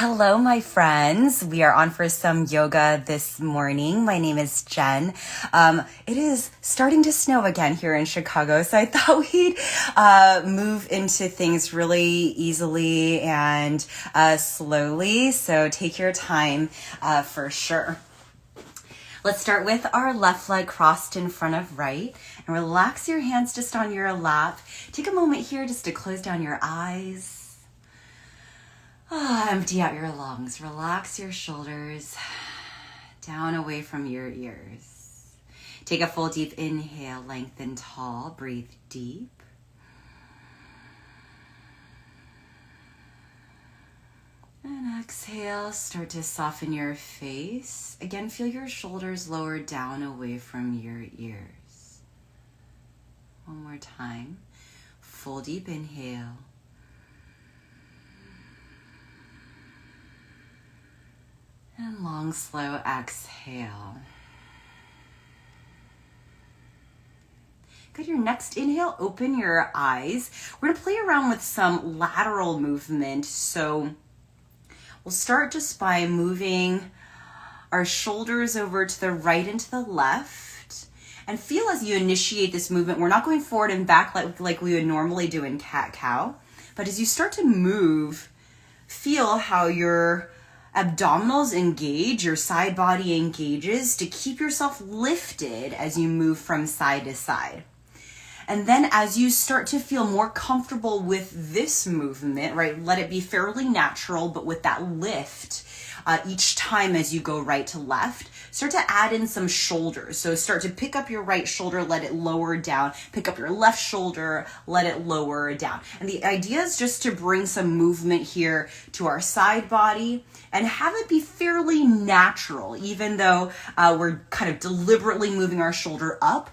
Hello, my friends. We are on for some yoga this morning. My name is Jen. It is starting to snow again here in Chicago, so I thought we'd move into things really easily and slowly. So take your time for sure. Let's start with our left leg crossed in front of right, and relax your hands just on your lap. Take a moment here just to close down your eyes. Empty out your lungs. Relax your shoulders down away from your ears. Take a full deep inhale, lengthen tall. Breathe deep. And exhale, start to soften your face. Again, feel your shoulders lower down away from your ears. One more time. Full deep inhale. And long, slow exhale. Good, your next inhale, open your eyes. We're gonna play around with some lateral movement. So we'll start just by moving our shoulders over to the right and to the left. And feel as you initiate this movement, we're not going forward and back like we would normally do in cat-cow. But as you start to move, feel how your abdominals engage, your side body engages to keep yourself lifted as you move from side to side. And then as you start to feel more comfortable with this movement, right, let it be fairly natural, but with that lift each time as you go right to left, start to add in some shoulders. So start to pick up your right shoulder, let it lower down. Pick up your left shoulder, let it lower down. And the idea is just to bring some movement here to our side body and have it be fairly natural, even though we're kind of deliberately moving our shoulder up.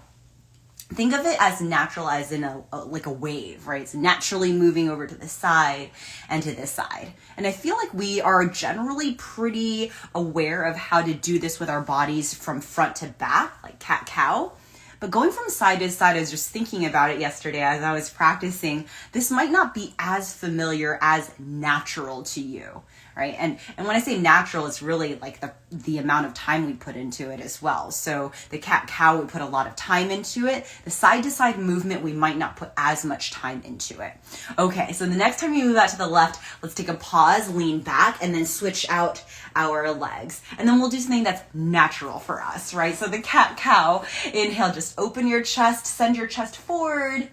Think of it as natural as in like a wave, right? It's naturally moving over to the side and to this side. And I feel like we are generally pretty aware of how to do this with our bodies from front to back, like cat-cow. But going from side to side, I was just thinking about it yesterday as I was practicing. This might not be as familiar, as natural to you, right? And when I say natural, it's really like the amount of time we put into it as well. So the cat-cow, we put a lot of time into it. The side-to-side movement, we might not put as much time into it. Okay, so the next time you move out to the left, let's take a pause, lean back, and then switch out our legs. And then we'll do something that's natural for us, right? So the cat-cow, inhale, just open your chest, send your chest forward,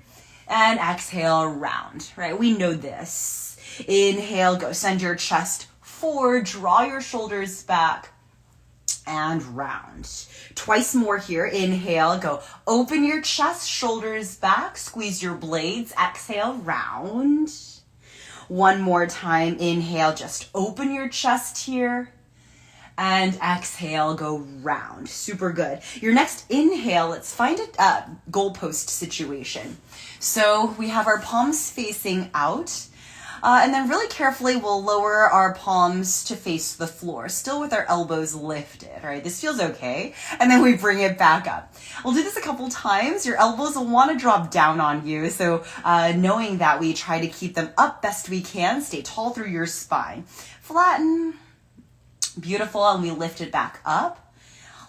and exhale, round, right? We know this. Inhale, go send your chest forward, draw your shoulders back, and round. Twice more here. Inhale, go open your chest, shoulders back, squeeze your blades, exhale, round. One more time. Inhale, just open your chest here. And exhale, go round. Super good. Your next inhale, let's find a goalpost situation. So we have our palms facing out. And then really carefully, we'll lower our palms to face the floor, still with our elbows lifted, right? This feels okay. And then we bring it back up. We'll do this a couple times. Your elbows will want to drop down on you. So knowing that, we try to keep them up best we can. Stay tall through your spine. Flatten. Beautiful. And we lift it back up.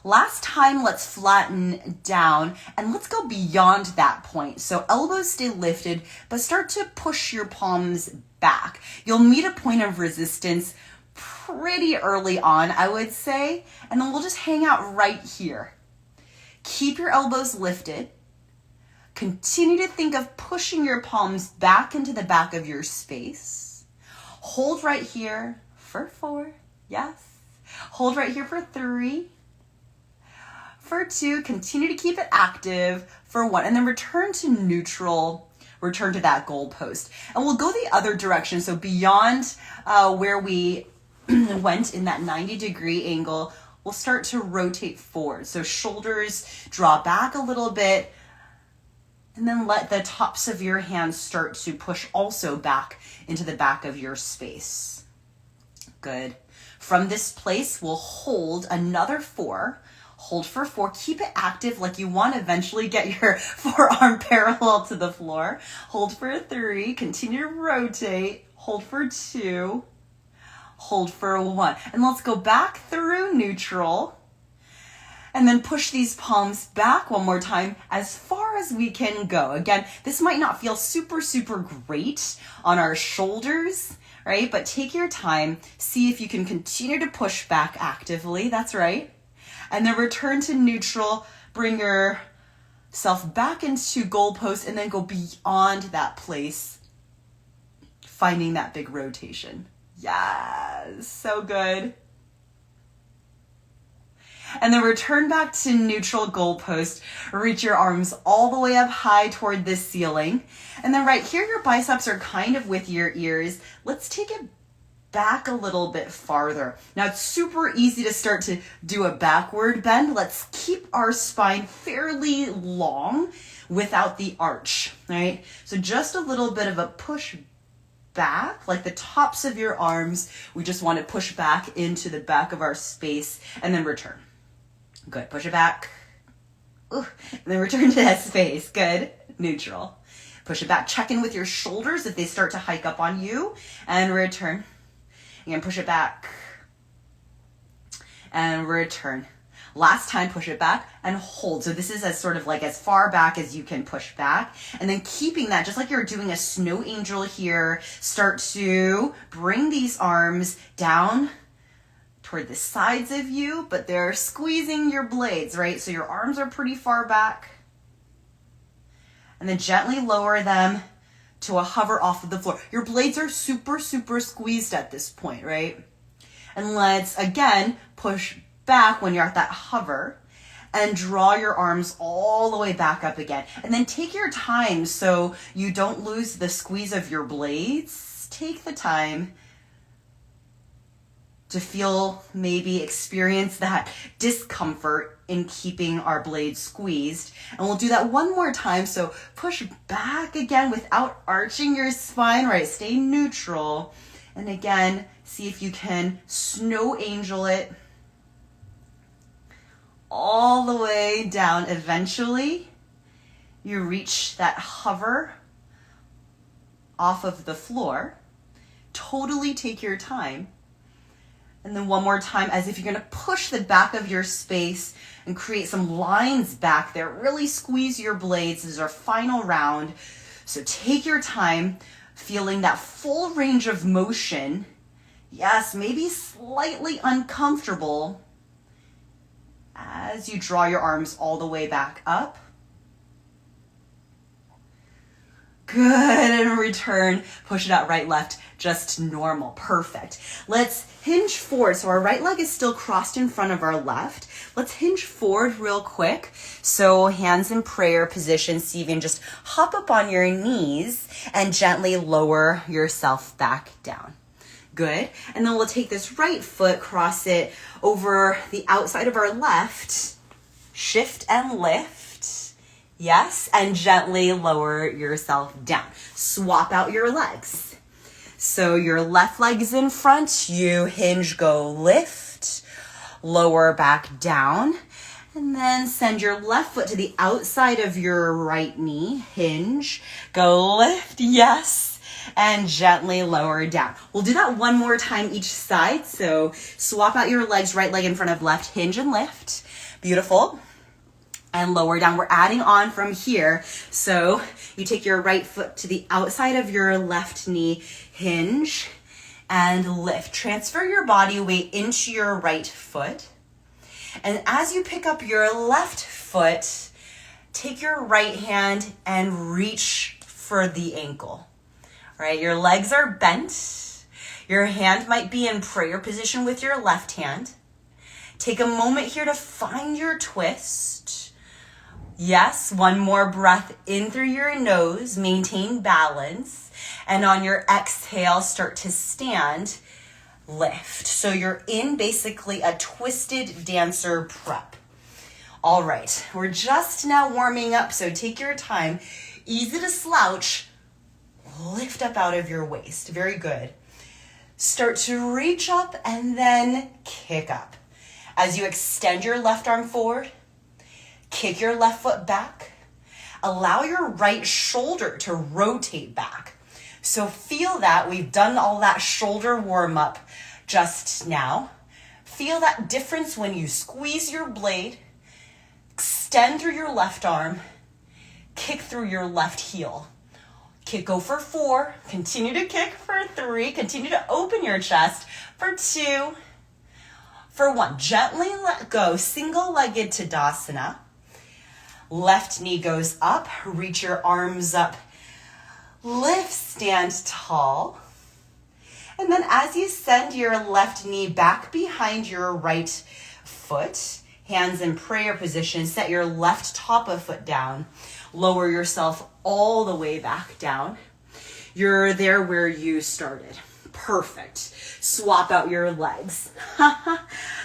Last time, let's flatten down and let's go beyond that point. So elbows stay lifted, but start to push your palms back. You'll meet a point of resistance pretty early on, I would say, and then we'll just hang out right here. Keep your elbows lifted. Continue to think of pushing your palms back into the back of your space. Hold right here for 4. Yes. Hold right here for 3. For 2, continue to keep it active for 1, and then return to neutral, return to that goalpost. And we'll go the other direction, so beyond where we went in that 90-degree angle, we'll start to rotate forward. So shoulders draw back a little bit, and then let the tops of your hands start to push also back into the back of your space. Good. From this place, we'll hold another 4. Hold for 4. Keep it active like you want to eventually get your forearm parallel to the floor. Hold for 3. Continue to rotate. Hold for 2. hold for 1. And let's go back through neutral. And then push these palms back one more time as far as we can go. Again, this might not feel super, super great on our shoulders, right? But take your time. See if you can continue to push back actively. That's right. And then return to neutral. Bring yourself back into goalpost and then go beyond that place, finding that big rotation. Yes, so good. And then return back to neutral goalpost. Reach your arms all the way up high toward the ceiling. And then right here, your biceps are kind of with your ears. Let's take it back a little bit farther. Now it's super easy to start to do a backward bend. Let's keep our spine fairly long without the arch, right? So just a little bit of a push back, like the tops of your arms. We just want to push back into the back of our space and then return. Good. Push it back. Ooh. And then return to that space. Good. Neutral. Push it back. Check in with your shoulders if they start to hike up on you. And return. Again, push it back. And return. Last time, push it back and hold. So this is as sort of like as far back as you can push back. And then keeping that, just like you're doing a snow angel here, start to bring these arms down toward the sides of you, but they're squeezing your blades, right? So your arms are pretty far back. And then gently lower them to a hover off of the floor. Your blades are super, super squeezed at this point, right? And let's, again, push back when you're at that hover and draw your arms all the way back up again. And then take your time so you don't lose the squeeze of your blades. Take the time to feel, maybe experience that discomfort in keeping our blades squeezed. And we'll do that one more time. So push back again without arching your spine, right? Stay neutral. And again, see if you can snow angel it all the way down. Eventually, you reach that hover off of the floor. Totally take your time. And then one more time, as if you're going to push the back of your space and create some lines back there. Really squeeze your blades. This is our final round. So take your time, feeling that full range of motion. Yes, maybe slightly uncomfortable as you draw your arms all the way back up. Good, and return. Push it out right, left, just normal. Perfect. Let's hinge forward. So our right leg is still crossed in front of our left. Let's hinge forward real quick. So hands in prayer position. See if you can just hop up on your knees and gently lower yourself back down. Good. And then we'll take this right foot, cross it over the outside of our left. Shift and lift. Yes, and gently lower yourself down. Swap out your legs. So your left leg is in front, you hinge, go lift, lower back down, and then send your left foot to the outside of your right knee, hinge, go lift, yes, and gently lower down. We'll do that one more time each side. So swap out your legs, right leg in front of left, hinge and lift. Beautiful. And lower down. We're adding on from here. So you take your right foot to the outside of your left knee, hinge and lift. Transfer your body weight into your right foot. And as you pick up your left foot, take your right hand and reach for the ankle. Right? Your legs are bent. Your hand might be in prayer position with your left hand. Take a moment here to find your twist. Yes, one more breath in through your nose, maintain balance, and on your exhale, start to stand, lift. So you're in basically a twisted dancer prep. All right, we're just now warming up, so take your time. Easy to slouch, lift up out of your waist. Very good. Start to reach up and then kick up. As you extend your left arm forward, kick your left foot back. Allow your right shoulder to rotate back. So feel that. We've done all that shoulder warm up. just now. Feel that difference when you squeeze your blade, extend through your left arm, kick through your left heel. Go for 4, continue to kick for 3, continue to open your chest for 2, for 1. Gently let go, single-legged Tadasana. Left knee goes up, reach your arms up, lift, stand tall. And then as you send your left knee back behind your right foot, hands in prayer position, set your left top of foot down, lower yourself all the way back down. You're there where you started. Perfect. Swap out your legs.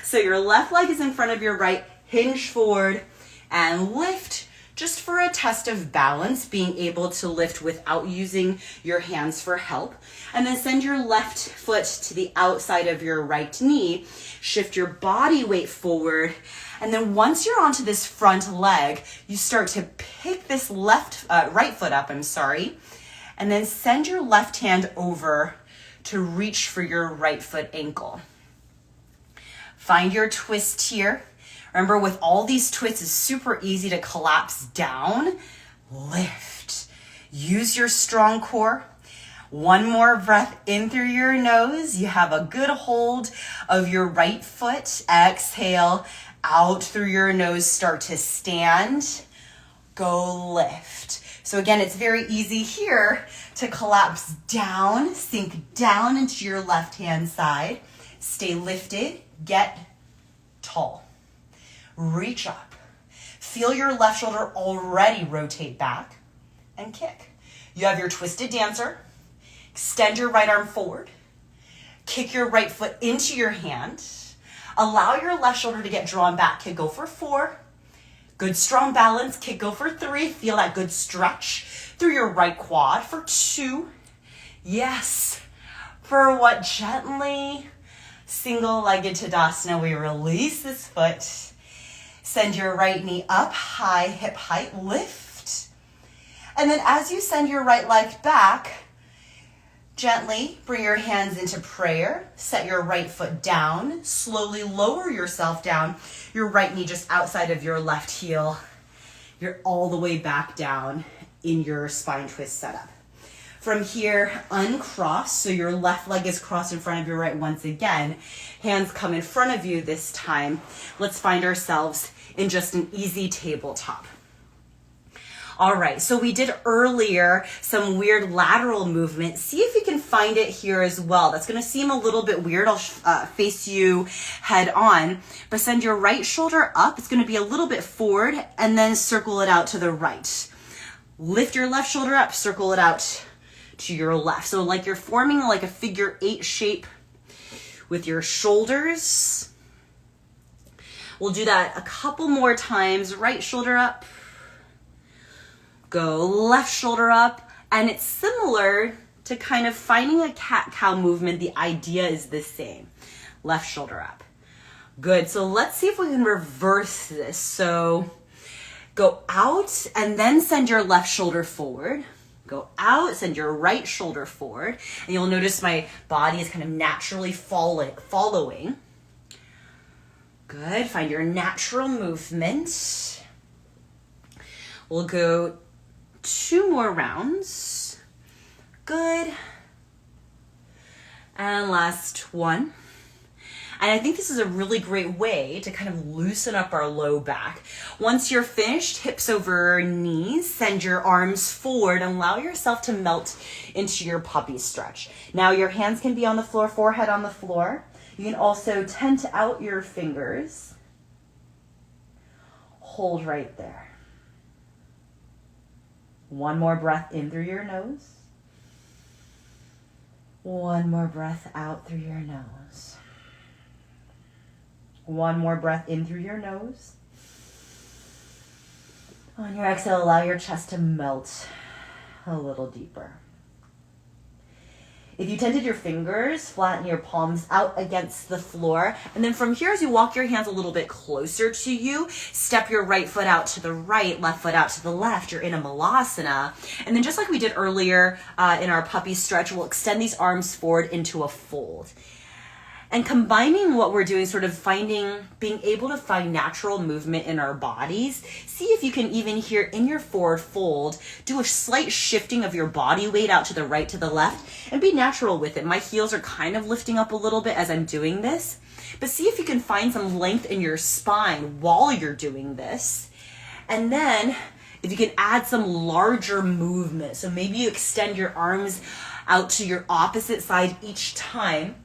So your left leg is in front of your right, hinge forward and lift just for a test of balance, being able to lift without using your hands for help. And then send your left foot to the outside of your right knee. Shift your body weight forward. And then once you're onto this front leg, you start to pick this right foot up, and then send your left hand over to reach for your right foot ankle. Find your twist here. Remember, with all these twists, it's super easy to collapse down. Lift. Use your strong core. One more breath in through your nose. You have a good hold of your right foot. Exhale out through your nose. Start to stand. Go lift. So again, it's very easy here to collapse down, sink down into your left hand side. Stay lifted. Get tall. Reach up. Feel your left shoulder already rotate back and kick. You have your twisted dancer. Extend your right arm forward. Kick your right foot into your hand. Allow your left shoulder to get drawn back. Kick, go for 4. Good strong balance. Kick, go for 3. Feel that good stretch through your right quad for 2. Yes. For 1, gently. Single-legged Tadasana. We release this foot. Send your right knee up, high hip height, lift. And then as you send your right leg back, gently bring your hands into prayer. Set your right foot down. Slowly lower yourself down. Your right knee just outside of your left heel. You're all the way back down in your spine twist setup. From here, uncross, so your left leg is crossed in front of your right once again. Hands come in front of you this time. Let's find ourselves in just an easy tabletop. All right, so we did earlier some weird lateral movement. See if you can find it here as well. That's gonna seem a little bit weird. I'll face you head on, but send your right shoulder up. It's gonna be a little bit forward and then circle it out to the right. Lift your left shoulder up, circle it out to your left. So like you're forming like a figure 8 shape with your shoulders. We'll do that a couple more times. Right shoulder up, go left shoulder up, and it's similar to kind of finding a cat-cow movement. The idea is the same. Left shoulder up. Good, so let's see if we can reverse this. So go out and then send your left shoulder forward. Go out, send your right shoulder forward. And you'll notice my body is kind of naturally following. Good, find your natural movement. We'll go 2 more rounds. Good. And last one. And I think this is a really great way to kind of loosen up our low back. Once you're finished, hips over knees, send your arms forward and allow yourself to melt into your puppy stretch. Now your hands can be on the floor, forehead on the floor. You can also tent out your fingers. Hold right there. One more breath in through your nose. One more breath out through your nose. One more breath in through your nose. On your exhale, allow your chest to melt a little deeper. If you tented your fingers, flatten your palms out against the floor. And then from here, as you walk your hands a little bit closer to you, step your right foot out to the right, left foot out to the left. You're in a malasana. And then just like we did earlier in our puppy stretch, we'll extend these arms forward into a fold. And combining what we're doing, sort of being able to find natural movement in our bodies. See if you can even here in your forward fold, do a slight shifting of your body weight out to the right, to the left, and be natural with it. My heels are kind of lifting up a little bit as I'm doing this, but see if you can find some length in your spine while you're doing this. And then if you can add some larger movement. So maybe you extend your arms out to your opposite side each time.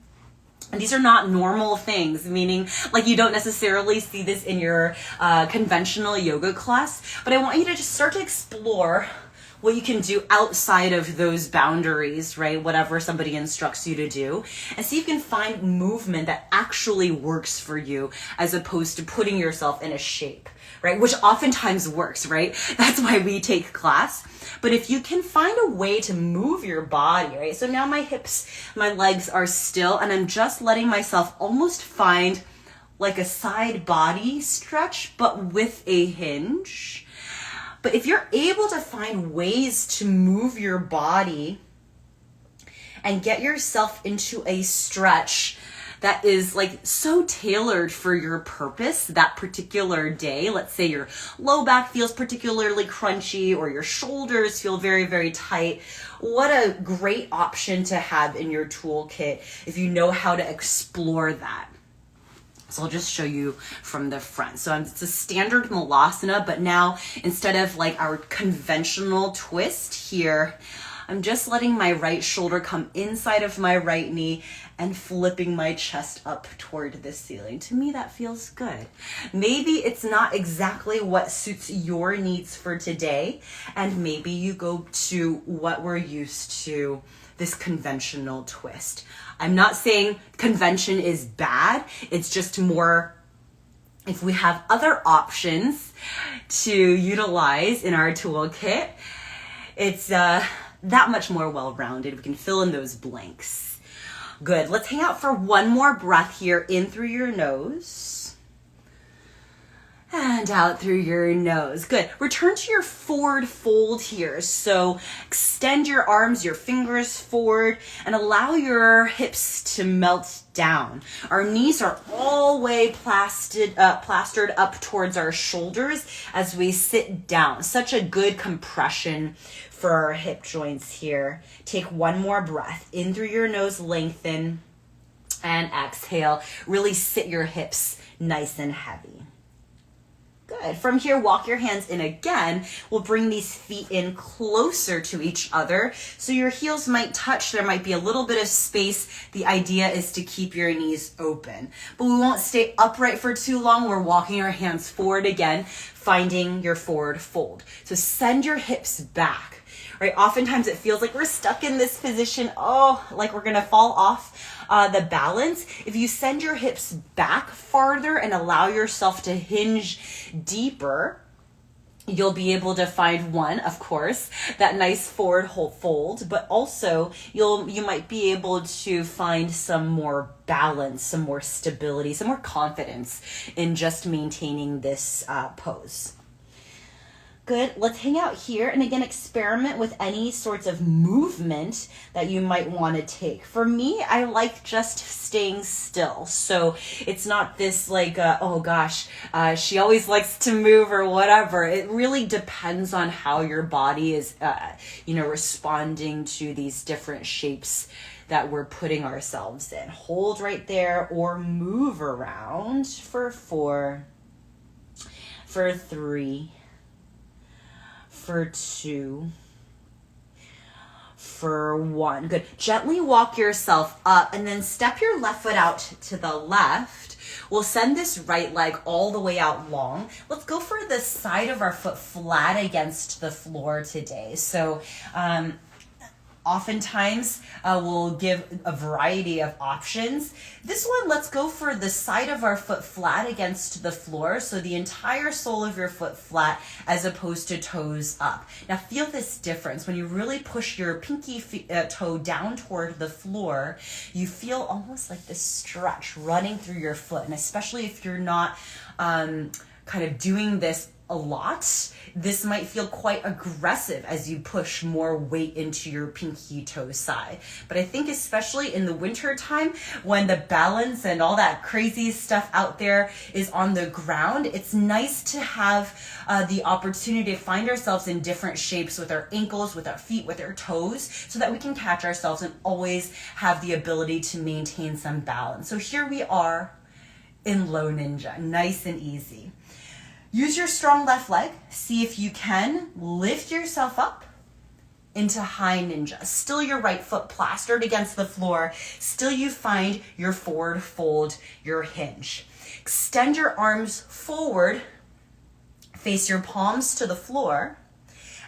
And these are not normal things, meaning like you don't necessarily see this in your conventional yoga class, but I want you to just start to explore what you can do outside of those boundaries, right? Whatever somebody instructs you to do, and see if you can find movement that actually works for you as opposed to putting yourself in a shape, right? Which oftentimes works, right? That's why we take class. But if you can find a way to move your body, right? So now my hips, my legs are still, and I'm just letting myself almost find like a side body stretch, but with a hinge. But if you're able to find ways to move your body and get yourself into a stretch that is like so tailored for your purpose that particular day. Let's say your low back feels particularly crunchy or your shoulders feel very, very tight. What a great option to have in your toolkit if you know how to explore that. So I'll just show you from the front. So it's a standard malasana, but now instead of like our conventional twist here, I'm just letting my right shoulder come inside of my right knee and flipping my chest up toward the ceiling. To me, that feels good. Maybe it's not exactly what suits your needs for today, and maybe you go to what we're used to, this conventional twist. I'm not saying convention is bad. It's just more if we have other options to utilize in our toolkit, it's that much more well-rounded. We can fill in those blanks. Good. Let's hang out for one more breath here, in through your nose and out through your nose. Good. Return to your forward fold here. So extend your arms, your fingers forward, and allow your hips to melt down. Our knees are all the way plastered up towards our shoulders as we sit down. Such a good compression for our hip joints here. Take one more breath. In through your nose, lengthen, and exhale. Really sit your hips nice and heavy. Good. From here, walk your hands in again. We'll bring these feet in closer to each other. So your heels might touch. There might be a little bit of space. The idea is to keep your knees open. But we won't stay upright for too long. We're walking our hands forward again, finding your forward fold. So send your hips back. Right? Oftentimes it feels like we're stuck in this position. Like we're going to fall off the balance. If you send your hips back farther and allow yourself to hinge deeper, you'll be able to find one, of course, that nice forward fold, but also you might be able to find some more balance, some more stability, some more confidence in just maintaining this pose. Good. Let's hang out here and again experiment with any sorts of movement that you might want to take. For me, I like just staying still. So it's not this like, she always likes to move or whatever. It really depends on how your body is, responding to these different shapes that we're putting ourselves in. Hold right there or move around for 4, for 3, for 2, for 1. Good. Gently walk yourself up and then step your left foot out to the left. We'll send this right leg all the way out long. Let's go for the side of our foot flat against the floor today. So oftentimes we'll give a variety of options. This one, let's go for the side of our foot flat against the floor. So the entire sole of your foot flat as opposed to toes up. Now feel this difference. When you really push your pinky toe down toward the floor, you feel almost like this stretch running through your foot. And especially if you're not kind of doing this a lot, this might feel quite aggressive as you push more weight into your pinky toe side. But I think especially in the winter time, when the balance and all that crazy stuff out there is on the ground, it's nice to have the opportunity to find ourselves in different shapes with our ankles, with our feet, with our toes, so that we can catch ourselves and always have the ability to maintain some balance. So here we are in low ninja, nice and easy. Use your strong left leg. See if you can lift yourself up into high ninja. Still your right foot plastered against the floor. Still you find your forward fold, your hinge. Extend your arms forward, face your palms to the floor,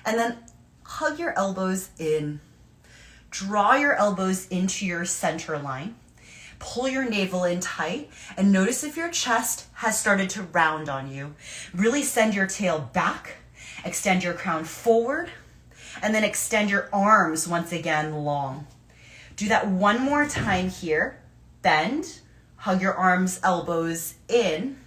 and then hug your elbows in. Draw your elbows into your center line. Pull your navel in tight and notice if your chest has started to round on you. Really send your tail back, extend your crown forward, and then extend your arms once again long. Do that one more time here. Bend, hug your arms, elbows in,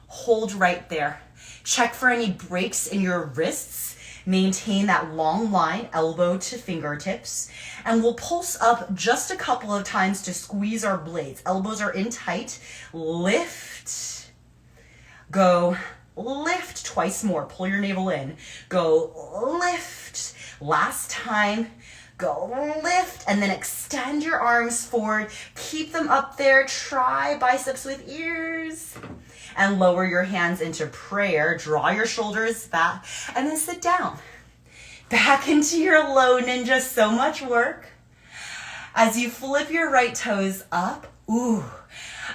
hold right there. Check for any breaks in your wrists. Maintain that long line, elbow to fingertips, and we'll pulse up just a couple of times to squeeze our blades. Elbows are in tight. Lift, go, lift, twice more. Pull your navel in. Go, lift. Last time. Go, lift, and then extend your arms forward. Keep them up there. Try biceps with ears. And lower your hands into prayer. Draw your shoulders back, and then sit down. Back into your low ninja. So much work. As you flip your right toes up,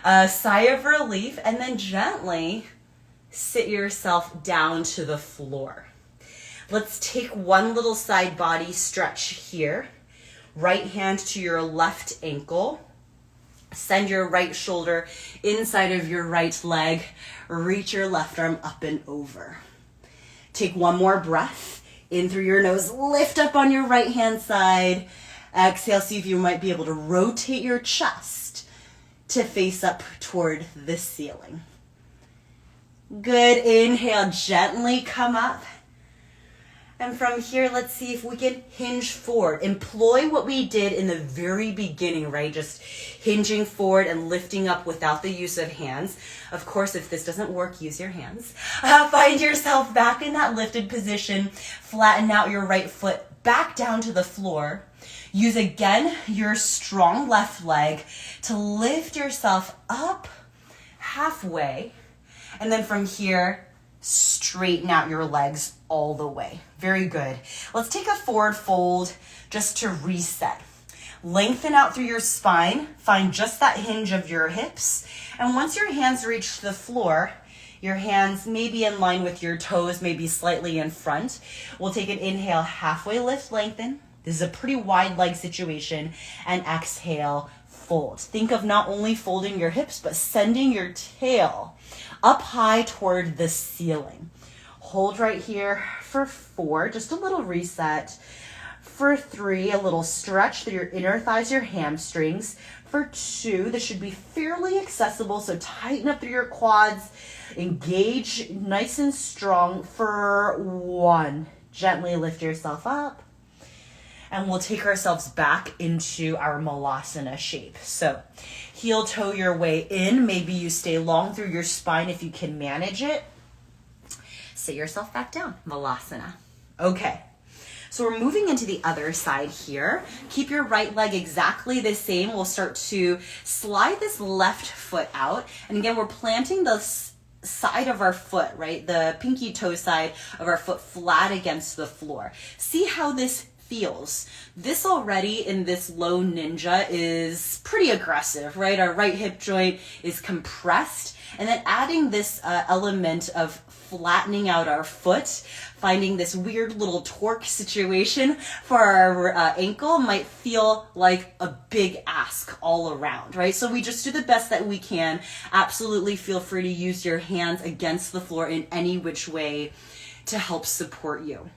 a sigh of relief, and then gently sit yourself down to the floor. Let's take one little side body stretch here. Right hand to your left ankle. Send your right shoulder inside of your right leg. Reach your left arm up and over. Take one more breath. In through your nose. Lift up on your right hand side. Exhale. See if you might be able to rotate your chest to face up toward the ceiling. Good. Inhale. Gently come up. And from here, let's see if we can hinge forward. Employ what we did in the very beginning, right? Just hinging forward and lifting up without the use of hands. Of course, if this doesn't work, use your hands. Find yourself back in that lifted position. Flatten out your right foot back down to the floor. Use again your strong left leg to lift yourself up halfway. And then from here, straighten out your legs all the way. Very good. Let's take a forward fold just to reset. Lengthen out through your spine. Find just that hinge of your hips. And once your hands reach the floor, your hands may be in line with your toes, maybe slightly in front. We'll take an inhale, halfway lift, lengthen. This is a pretty wide leg situation. And exhale, fold. Think of not only folding your hips, but sending your tail up high toward the ceiling. Hold right here for 4, just a little reset. For 3, a little stretch through your inner thighs, your hamstrings. For 2, this should be fairly accessible, so tighten up through your quads. Engage nice and strong. For 1, gently lift yourself up. And we'll take ourselves back into our malasana shape. So heel toe your way in. Maybe you stay long through your spine if you can manage it. Sit yourself back down, malasana. Okay, so we're moving into the other side here. Keep your right leg exactly the same. We'll start to slide this left foot out. And again, we're planting the side of our foot, right? The pinky toe side of our foot flat against the floor. See how this feels. This already in this low ninja is pretty aggressive, right? Our right hip joint is compressed, and then adding this element of flattening out our foot, finding this weird little torque situation for our ankle might feel like a big ask all around, right? So we just do the best that we can. Absolutely feel free to use your hands against the floor in any which way to help support you.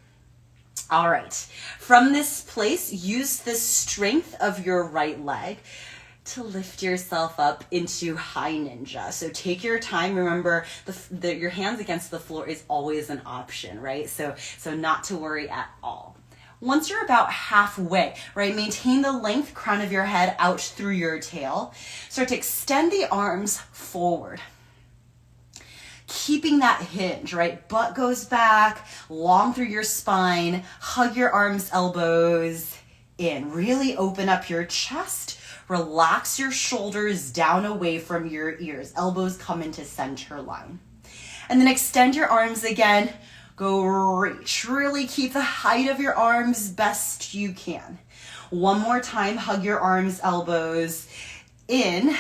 All right, from this place, use the strength of your right leg to lift yourself up into high ninja. So take your time. Remember, your hands against the floor is always an option, right? So not to worry at all. Once you're about halfway, right, maintain the length crown of your head out through your tail. Start to extend the arms forward. Keeping that hinge, right? Butt goes back, long through your spine. Hug your arms, elbows in. Really open up your chest. Relax your shoulders down away from your ears. Elbows come into center line. And then extend your arms again. Go reach. Really keep the height of your arms best you can. One more time. Hug your arms, elbows in.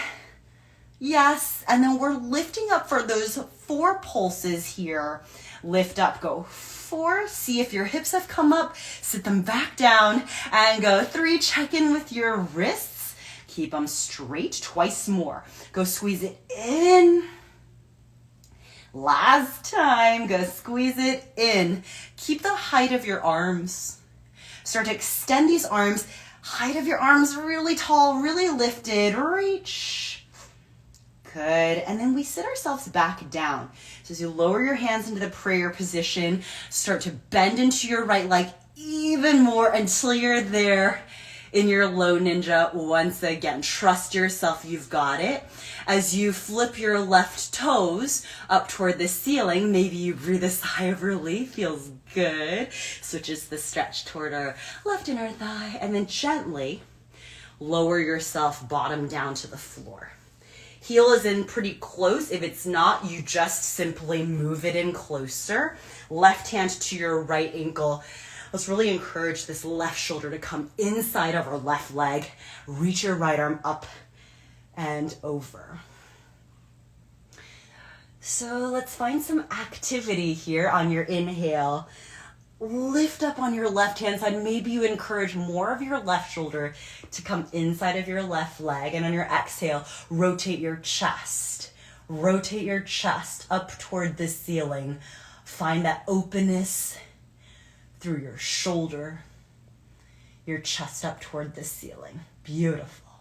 Yes. And then we're lifting up for those 4 pulses here. Lift up. Go 4. See if your hips have come up. Sit them back down. And go 3. Check in with your wrists. Keep them straight. Twice more. Go squeeze it in. Last time. Go squeeze it in. Keep the height of your arms. Start to extend these arms. Height of your arms really tall, really lifted. Reach. Good. And then we sit ourselves back down. So as you lower your hands into the prayer position, start to bend into your right leg even more until you're there in your low ninja once again. Trust yourself, you've got it. As you flip your left toes up toward the ceiling, maybe you breathe a sigh of relief, feels good. Switches the stretch toward our left inner thigh, and then gently lower yourself bottom down to the floor. Heel is in pretty close. If it's not, you just simply move it in closer. Left hand to your right ankle. Let's really encourage this left shoulder to come inside of our left leg. Reach your right arm up and over. So let's find some activity here on your inhale. Lift up on your left hand side. Maybe you encourage more of your left shoulder to come inside of your left leg. And on your exhale, rotate your chest. Rotate your chest up toward the ceiling. Find that openness through your shoulder, your chest up toward the ceiling. Beautiful.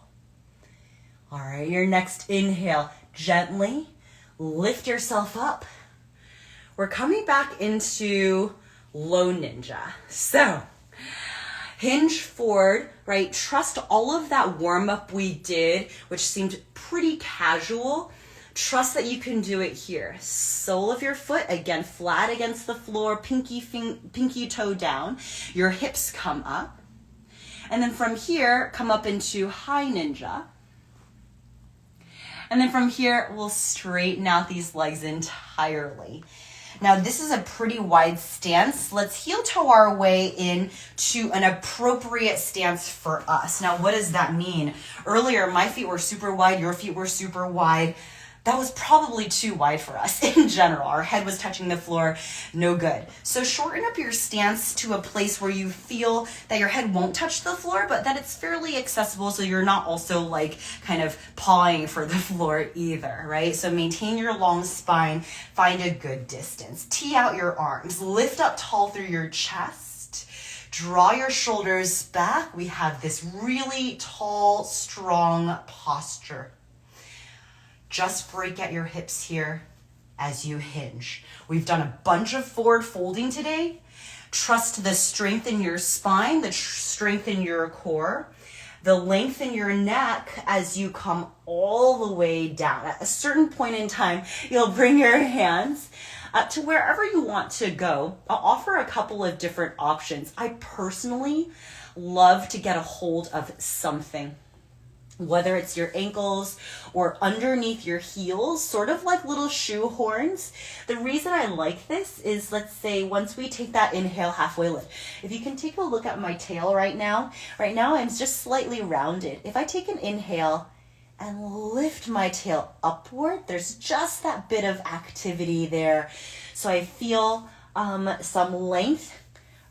All right, your next inhale, gently lift yourself up. We're coming back into low ninja. So hinge forward, right? Trust all of that warm up we did, which seemed pretty casual. Trust that you can do it here. Sole of your foot, again, flat against the floor, pinky toe down. Your hips come up. And then from here, come up into high ninja. And then from here, we'll straighten out these legs entirely. Now, this is a pretty wide stance. Let's heel toe our way into an appropriate stance for us. Now, what does that mean? Earlier, my feet were super wide, your feet were super wide. That was probably too wide for us in general. Our head was touching the floor, no good. So shorten up your stance to a place where you feel that your head won't touch the floor, but that it's fairly accessible so you're not also like kind of pawing for the floor either, right? So maintain your long spine, find a good distance. Tee out your arms, lift up tall through your chest, draw your shoulders back. We have this really tall, strong posture. Just break at your hips here as you hinge. We've done a bunch of forward folding today. Trust the strength in your spine, the strength in your core, the length in your neck as you come all the way down. At a certain point in time, you'll bring your hands to wherever you want to go. I'll offer a couple of different options. I personally love to get a hold of something, whether it's your ankles or underneath your heels, sort of like little shoe horns. The reason I like this is, let's say, once we take that inhale, halfway lift. If you can take a look at my tail right now I'm just slightly rounded. If I take an inhale and lift my tail upward, there's just that bit of activity there. So I feel some length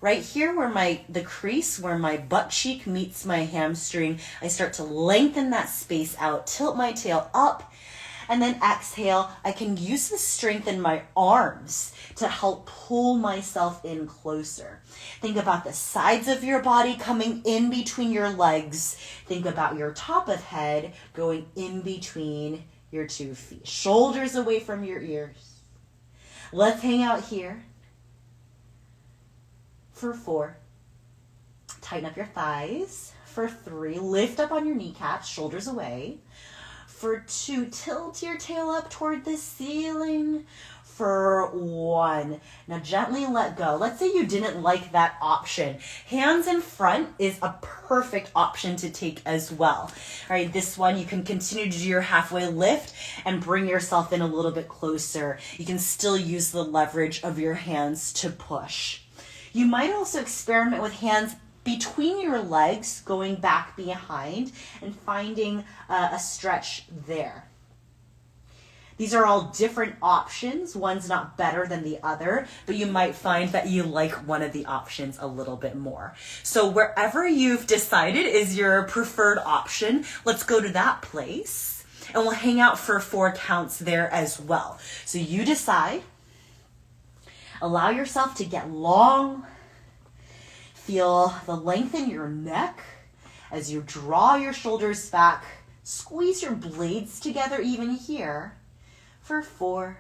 right here where the crease where my butt cheek meets my hamstring. I start to lengthen that space out, tilt my tail up, And then exhale, I can use the strength in my arms to help pull myself in closer. Think about the sides of your body coming in between your legs. Think about your top of head going in between your 2 feet. Shoulders away from your ears. Let's hang out here for 4. Tighten up your thighs. For 3, lift up on your kneecaps, shoulders away. For 2, tilt your tail up toward the ceiling. For 1, now gently let go. Let's say you didn't like that option. Hands in front is a perfect option to take as well. All right, this one you can continue to do your halfway lift and bring yourself in a little bit closer. You can still use the leverage of your hands to push. You might also experiment with hands between your legs, going back behind and finding a stretch there. These are all different options. One's not better than the other, but you might find that you like one of the options a little bit more. So wherever you've decided is your preferred option, let's go to that place and we'll hang out for 4 counts there as well. So you decide, allow yourself to get long. Feel the length in your neck as you draw your shoulders back. Squeeze your blades together even here for 4.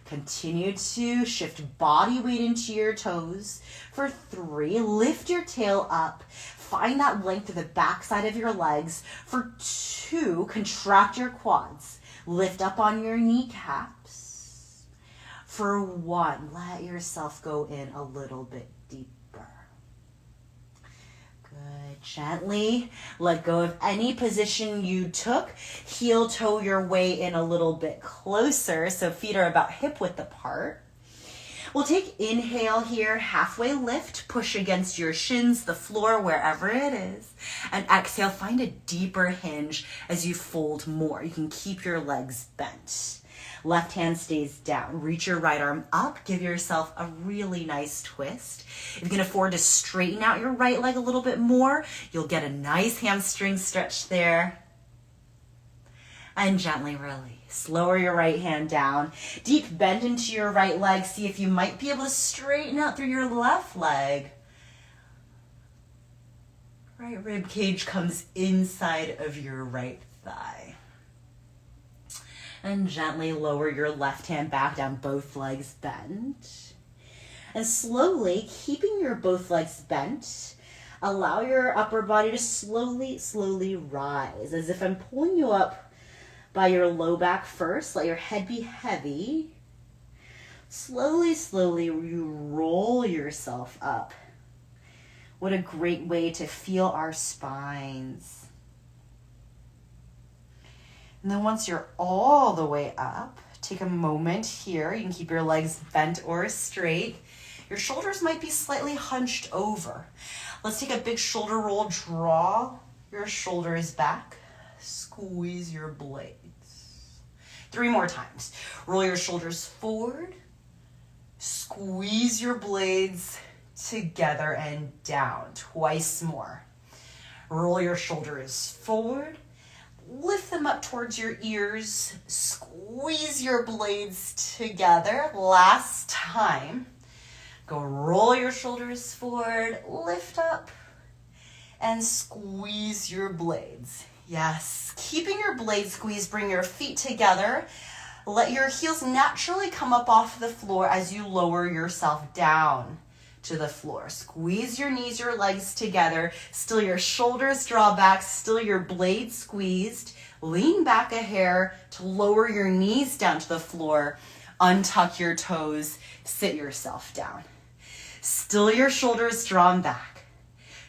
Continue to shift body weight into your toes. For 3, lift your tail up. Find that length to the backside of your legs. For 2, contract your quads. Lift up on your kneecaps. For 1, let yourself go in a little bit deeper. Good. Gently let go of any position you took. Heel toe your way in a little bit closer so feet are about hip width apart. We'll take inhale here, halfway lift, push against your shins, the floor, wherever it is. And exhale, find a deeper hinge as you fold more. You can keep your legs bent. Left hand stays down. Reach your right arm up. Give yourself a really nice twist. If you can afford to straighten out your right leg a little bit more, you'll get a nice hamstring stretch there. And gently release. Lower your right hand down. Deep bend into your right leg. See if you might be able to straighten out through your left leg. Right rib cage comes inside of your right thigh. And gently lower your left hand back down, both legs bent. And slowly, keeping your both legs bent, allow your upper body to slowly rise. As if I'm pulling you up by your low back first. Let your head be heavy. Slowly, you roll yourself up. What a great way to feel our spines. And then once you're all the way up, take a moment here. You can keep your legs bent or straight. Your shoulders might be slightly hunched over. Let's take a big shoulder roll. Draw your shoulders back. Squeeze your blades. 3 more times. Roll your shoulders forward. Squeeze your blades together and down. Twice more. Roll your shoulders forward. Lift them up towards your ears. Squeeze your blades together. Last time. Go roll your shoulders forward. Lift up and squeeze your blades. Yes. Keeping your blades squeezed, bring your feet together. Let your heels naturally come up off the floor as you lower yourself down to the floor. Squeeze your knees, your legs together. Still your shoulders draw back. Still your blades squeezed. Lean back a hair to lower your knees down to the floor. Untuck your toes. Sit yourself down. Still your shoulders drawn back.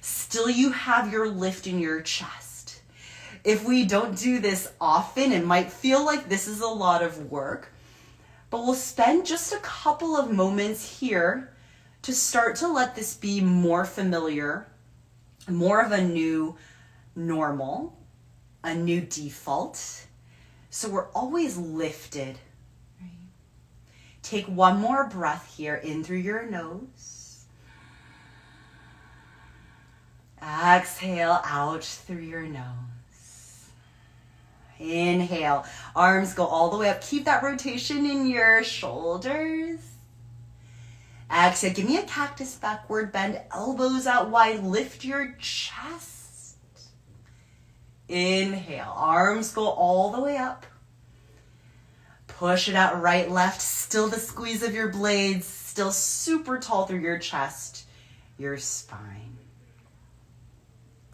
Still you have your lift in your chest. If we don't do this often, it might feel like this is a lot of work, but we'll spend just a couple of moments here to start to let this be more familiar, more of a new normal, a new default. So we're always lifted. Right? Take one more breath here, in through your nose. Exhale out through your nose. Inhale, arms go all the way up. Keep that rotation in your shoulders. Exhale, give me a cactus backward bend, elbows out wide, lift your chest. Inhale, arms go all the way up. Push it out right, left, still the squeeze of your blades, still super tall through your chest, your spine.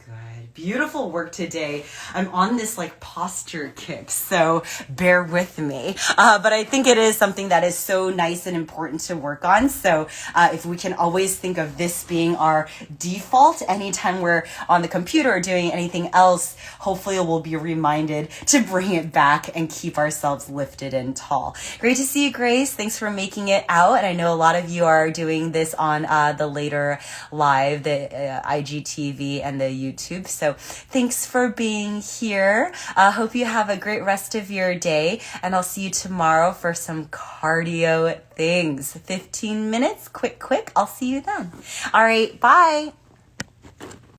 Good. Beautiful work today. I'm on this like posture kick, so bear with me. But I think it is something that is so nice and important to work on. So if we can always think of this being our default anytime we're on the computer or doing anything else, hopefully we'll be reminded to bring it back and keep ourselves lifted and tall. Great to see you, Grace. Thanks for making it out. And I know a lot of you are doing this on the later live, the IGTV and the YouTube. So thanks for being here. Hope you have a great rest of your day, and I'll see you tomorrow for some cardio things. 15 minutes, quick. I'll see you then. All right, bye.